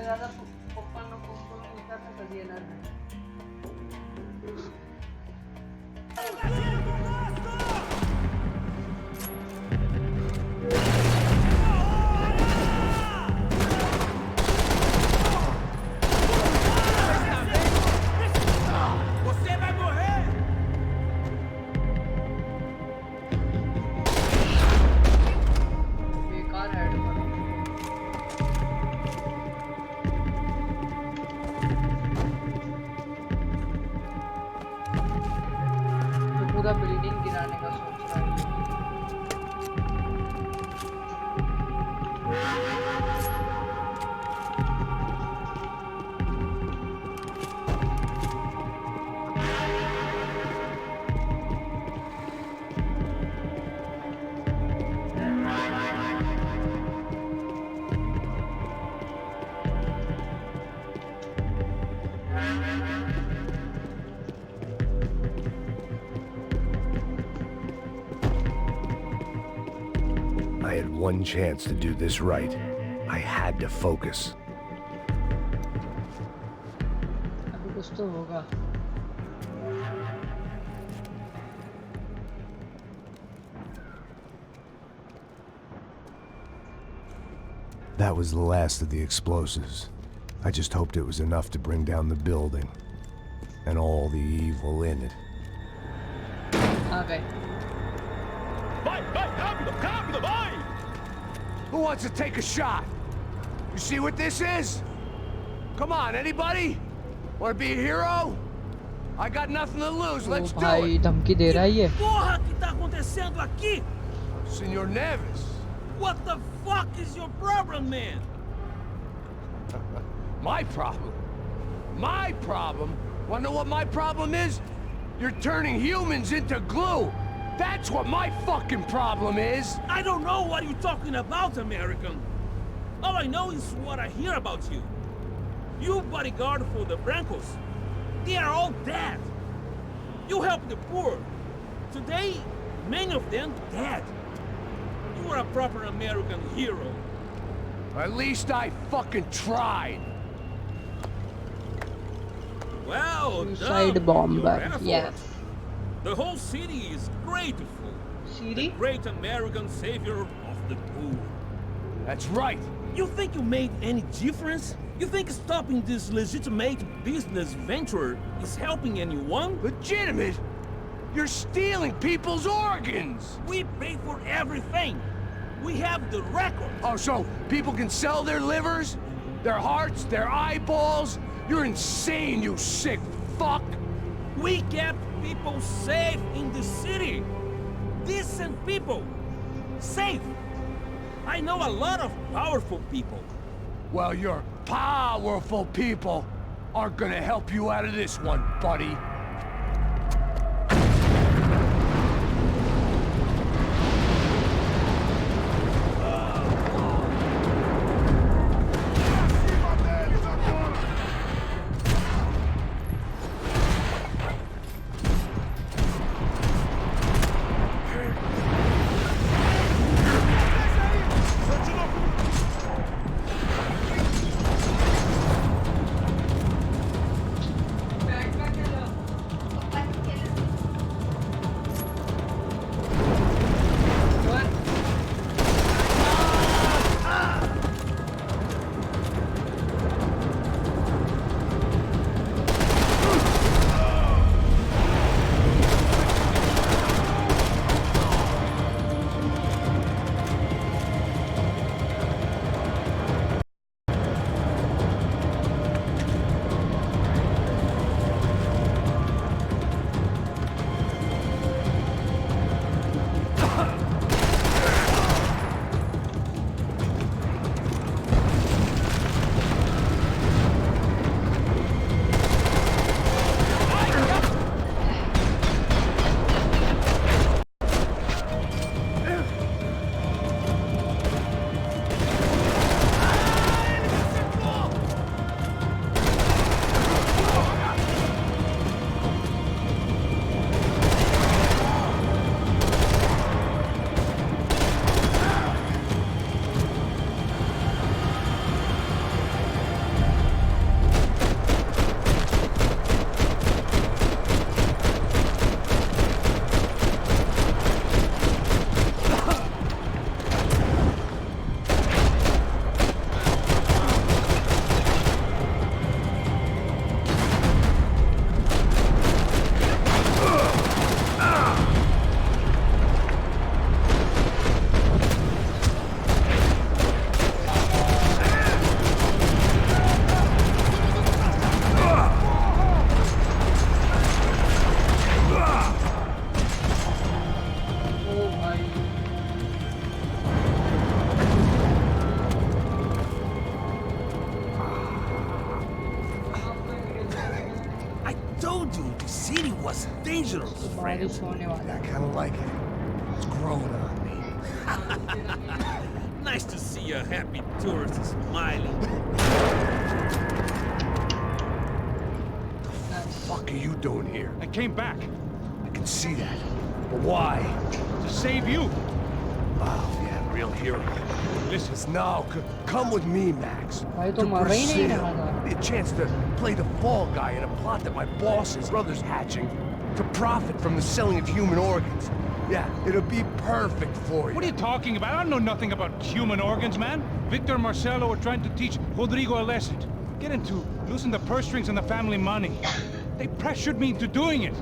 ज़्यादा पप्पा ने फोन नहीं करना कभी है ना पूरा बिल्डिंग गिराने का सोच रहा है। I had one chance to do this right. I had to focus. अभी कुछ तो होगा। That was the last of the explosives. I just hoped it was enough to bring down the building and all the evil in it. Okay. Who wants to take a shot? You see what this is? Come on, anybody? Want to be a hero? I got nothing to lose. Let's do भाई it. धमकी दे रहा है ये। Porra que tá acontecendo aqui? Senor Neves. What the fuck is your problem, man? My problem? My problem? Wanna know what my problem is? You're turning humans into glue. That's what my fucking problem is. I don't know what you're talking about, American. All I know is what I hear about you. You bodyguard for the Brancos. They are all dead. You help the poor. Today, many of them dead. You are a proper American hero. At least I fucking tried. Well done. Suicide bomber. Your effort. Yes. The whole city is grateful. City? The great American savior of the poor. That's right. You think you made any difference? You think stopping this legitimate business venture is helping anyone? Legitimate? You're stealing people's organs! We pay for everything. We have the record. Oh, so people can sell their livers? Their hearts? Their eyeballs? You're insane, you sick fuck! We kept people safe in the city. Decent people. Safe. I know a lot of powerful people. Well, your powerful people aren't gonna help you out of this one, buddy. originals, friend. बारिश होने वाला I है। kind of like it. It's growing on me. Nice to see a happy tourist smiling. What are you doing here? I came back I can see that. But why? to save you. Wow, yeah, real hero. Listen, Now, come with me, Max. भाई तो To मर ही नहीं Brazil. रहा था। Be a chance to play the fall guy in a plot that my boss's brother's hatching to profit from the selling of human organs. Yeah, it'll be perfect for you. what are you talking about? I don't know nothing about human organs, man. Victor and Marcelo were trying to teach Rodrigo a lesson. Get him to loosen the purse strings and the family money. They pressured me into doing it.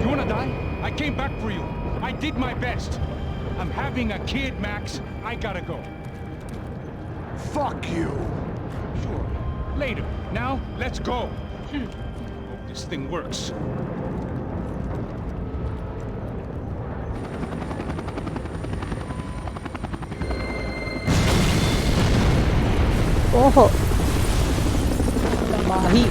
You wanna die? I came back for you. I did my best. I'm having a kid, Max. I gotta go. Fuck you. Sure. Later. Now, let's go. Hope this thing works. ओहो तबाही